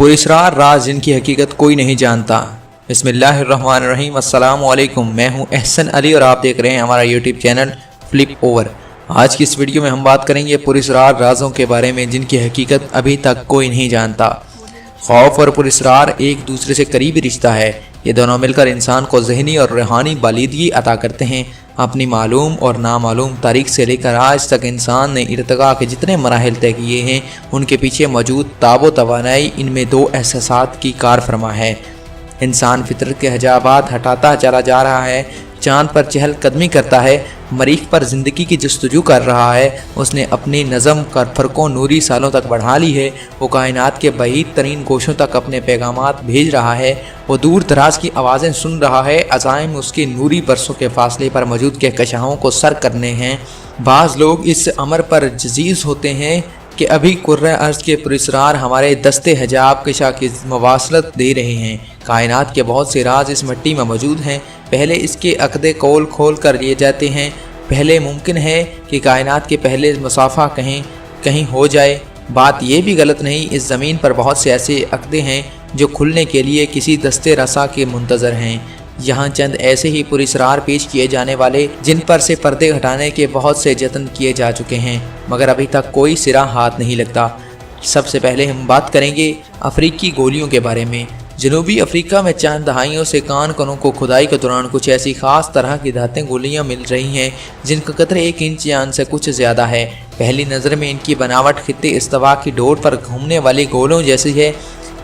पुरस्कार राज जिनकी हकीकत कोई नहीं जानता। बिस्मिल्लाहिर्रहमानिर्रहीम। अस्सलाम वालेकुम। मैं हूं एहसन अली और आप देख रहे हैं हमारा यूट्यूब चैनल फ्लिप ओवर। आज की इस वीडियो में हम बात करेंगे पुरस्कार राजों के बारे में जिनकी हकीकत अभी तक कोई नहीं जानता। खौफ और पुरस्कार एक दूसरे से करीबी रिश्ता है। ये दोनों मिलकर इंसान को ज़हनी और रूहानी बालिदगी अता करते हैं। अपनी मालूम और नामालूम तारीख से लेकर आज तक इंसान ने इर्तिका के जितने मराहिल तय किए हैं उनके पीछे मौजूद ताबो तवानाई इनमें दो एहसासात की कार फरमा है। इंसान फितरत के हजाबात हटाता चला जा रहा है, चाँद पर चहल कदमी करता है, मरीख पर ज़िंदगी की जस्तजू कर रहा है। उसने अपनी नज़म कर फ़र्कों नूरी सालों तक बढ़ा ली है। वो कायनात के बहीद तरीन गोशों तक अपने पैगामात भेज रहा है। वो दूर दराज की आवाज़ें सुन रहा है। अज़ाइम उसके नूरी बरसों के फासले पर मौजूद कहकशाओं को सर करने हैं। बाज़ लोग इस अमर पर जजीज़ होते हैं कि अभी कुर्रे अर्ज़ के पुरस्कार हमारे दस्ते हजाब कशा की मवासलत दे रहे हैं। कायनात के बहुत से राज इस मिट्टी में मौजूद हैं। पहले इसके अक़दे कौल खोल कर लिए जाते हैं। पहले मुमकिन है कि कायनात के पहले मुसाफा कहीं हो जाए। बात यह भी गलत नहीं, इस ज़मीन पर बहुत से ऐसे अक़दे हैं जो खुलने के लिए किसी दस्ते रसा के मुंतज़र हैं। यहाँ चंद ऐसे ही पुरस्कार पेश किए जाने वाले जिन पर से पर्दे हटाने के बहुत से जतन किए जा चुके हैं, मगर अभी तक कोई सिरा हाथ नहीं लगता। सबसे पहले हम बात करेंगे अफ्रीकी गोलियों के बारे में। जनूबी अफ्रीका में चंद दहाइयों से कान कनों को खुदाई के दौरान कुछ ऐसी ख़ास तरह की धातें गोलियां मिल रही हैं जिनका कतरे 1 इंच यान से कुछ ज़्यादा है। पहली नज़र में इनकी बनावट खित्ते इस्तवा की डोर पर घूमने वाली गोलों जैसी है।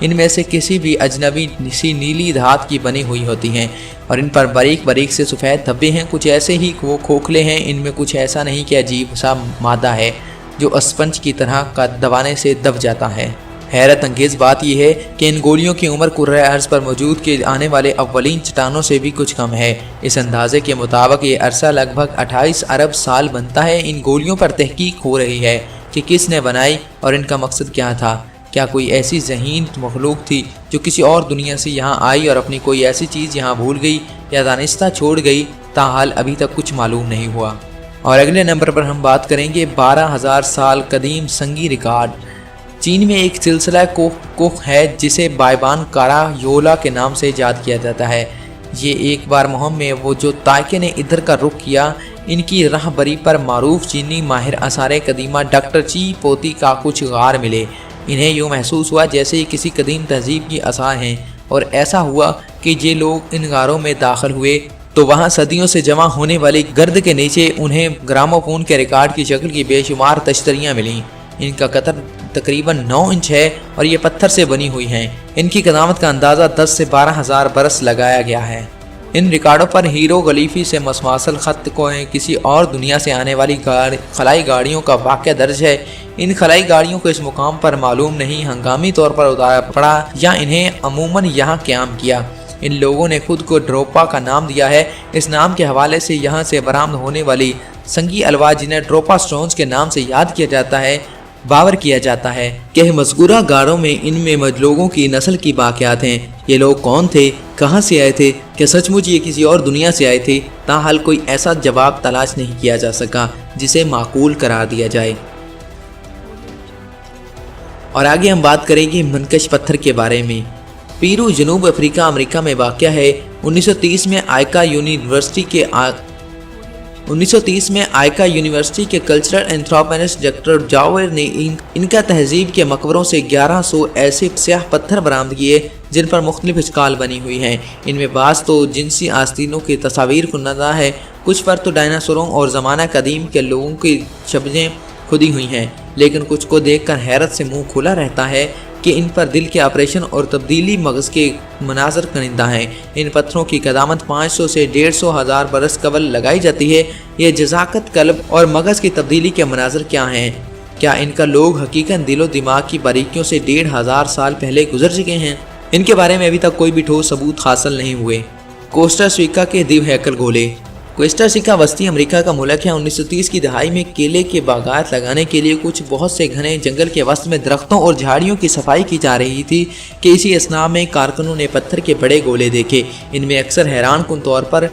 इनमें से किसी भी अजनबी सी नीली धात की बनी हुई होती हैं और इन पर बारीक बारीक से सफ़ेद धब्बे हैं। कुछ ऐसे ही वो खोखले हैं। इनमें कुछ ऐसा नहीं कि अजीब सा मादा है जो स्पंज की तरह का दबाने से दब जाता है। हैरत अंगेज़ बात यह है कि इन गोलियों की उम्र कुर्रे अर्ज़ पर मौजूद के आने वाले अव्वलीन चट्टानों से भी कुछ कम है। इस अंदाजे के मुताबिक ये अरसा लगभग 28 अरब साल बनता है। इन गोलियों पर तहकीक हो रही है कि किसने बनाई और इनका मकसद क्या था। क्या कोई ऐसी ज़हीन मखलूक थी जो किसी और दुनिया से यहाँ आई और अपनी कोई ऐसी चीज़ यहाँ भूल गई या दानिस्ता छोड़ गई? ताहाल अभी तक कुछ मालूम नहीं हुआ। और अगले नंबर पर हम बात करेंगे 12,000 साल कदीम संगी रिकॉर्ड। चीन में एक सिलसिला कोह है जिसे बायबान कारा योला के नाम से याद किया जाता है। ये एक बार मुहिम में वो जो ताके ने इधर का रुख किया, इनकी राहबरी पर मारूफ चीनी माहिर आसार कदीमा डॉक्टर ची पोती का कुछ गार मिले। इन्हें यूँ महसूस हुआ जैसे किसी कदीम तहजीब की आसार हैं और ऐसा हुआ कि ये लोग इन गारों में दाखिल हुए तो वहाँ सदियों से जमा होने वाली गर्द के नीचे उन्हें ग्रामोफोन के रिकॉर्ड की शक्ल की बेशुमार तश्तरियाँ मिलीं। इनका कतर तकरीबन 9 इंच है और ये पत्थर से बनी हुई हैं। इनकी कदामत का अंदाज़ा 10 से 12,000 बरस लगाया गया है। इन रिकॉर्डों पर हीरो गलीफी से मसमासल ख़त को किसी और दुनिया से आने वाली खलाई गाड़ियों का वाक़या दर्ज है। इन खलाई गाड़ियों को इस मुकाम पर मालूम नहीं हंगामी तौर पर उतारा पड़ा या इन्हें अमूमन यहाँ क़याम किया। इन लोगों ने खुद को ड्रोपा का नाम दिया है। इस नाम के हवाले से यहाँ से बरामद होने वाली संगी अलवा जिन्हें ड्रोपा स्टोन्स के नाम से याद किया जाता है, बावर किया जाता है कि मज़कूरा गारों में इनमें लोगों की नस्ल की वाक़यात हैं। ये लोग कौन थे, कहाँ से आए थे, क्या सचमुच ये किसी और दुनिया से आए थे? ताहाल कोई ऐसा जवाब तलाश नहीं किया जा सका जिसे माकूल करार दिया जाए। और आगे हम बात करेंगे मनकश पत्थर के बारे में। पीरू जनूब अफ्रीका अमेरिका में वाक़या है। 1930 में आइका यूनिवर्सिटी के कल्चरल एंथ्रोपोलॉजिस्ट डॉक्टर जावेर ने इनका तहजीब के मकबरों से 1100 ऐसे स्याह पत्थर बरामद किए जिन पर मुख्तलिफ इश्काल बनी हुई हैं। इनमें बाज़ तो जिनसी आस्तीनों की तस्वीर कुन्नदा है, कुछ पर तो डायनासोरों और ज़माना कदीम के लोगों की शब्जें खुदी हुई हैं, लेकिन कुछ को देखकर हैरत से मुंह खुला रहता है कि इन पर दिल के ऑपरेशन और तब्दीली मगज़ के मनाजर कनिंदा हैं। इन पत्थरों की कदामत 500 से 150,000 बरस कबल लगाई जाती है। ये जज़ाकत कल्ब और मगज़ की तब्दीली के मनाजर क्या हैं? क्या इनका लोग हकीकत दिलो दिमाग की बारीकियों से 1,500 साल पहले गुजर चुके हैं? इनके बारे में अभी तक कोई भी ठोस सबूत हासिल नहीं हुए। कोस्टा रिका के दिव हैकल गोले। कोस्टा रिका वस्ती अमेरिका का मुल्क है। 1930 की दहाई में केले के बागात लगाने के लिए कुछ बहुत से घने जंगल के वस्त में दरख्तों और झाड़ियों की सफाई की जा रही थी कि इसी असना में कारकुनों ने पत्थर के बड़े गोले देखे। इनमें अक्सर हैरान कुन तौर पर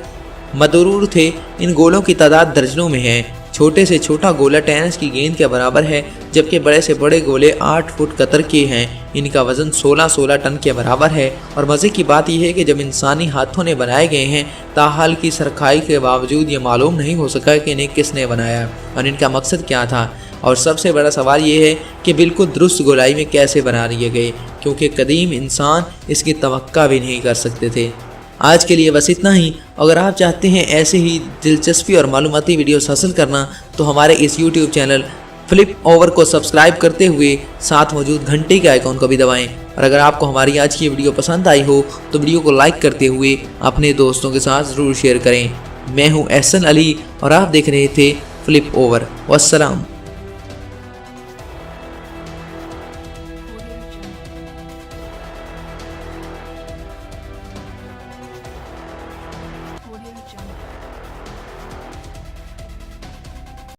मदरूर थे। इन गोलों की तादाद दर्जनों में है। छोटे से छोटा गोला टेनिस की गेंद के बराबर है, जबकि बड़े से बड़े गोले 8 फुट कतर के हैं। इनका वजन 16 टन के बराबर है। और मज़े की बात यह है कि जब इंसानी हाथों ने बनाए गए हैं, ताहाल की सरखाई के बावजूद ये मालूम नहीं हो सका कि इन्हें किसने बनाया और इनका मकसद क्या था। और सबसे बड़ा सवाल ये है कि बिल्कुल दुरुस्त गोलाई में कैसे बना लिए गए, क्योंकि कदीम इंसान इसकी तवक्का भी नहीं कर सकते थे। आज के लिए बस इतना ही। अगर आप चाहते हैं ऐसे ही दिलचस्पी और मालूमाती वीडियोस हासिल करना, तो हमारे इस YouTube चैनल फ्लिप ओवर को सब्सक्राइब करते हुए साथ मौजूद घंटे के आइकॉन को भी दबाएं। और अगर आपको हमारी आज की वीडियो पसंद आई हो तो वीडियो को लाइक करते हुए अपने दोस्तों के साथ ज़रूर शेयर करें। मैं हूं एहसन अली और आप देख रहे थे फ्लिप ओवर। वस्सलाम।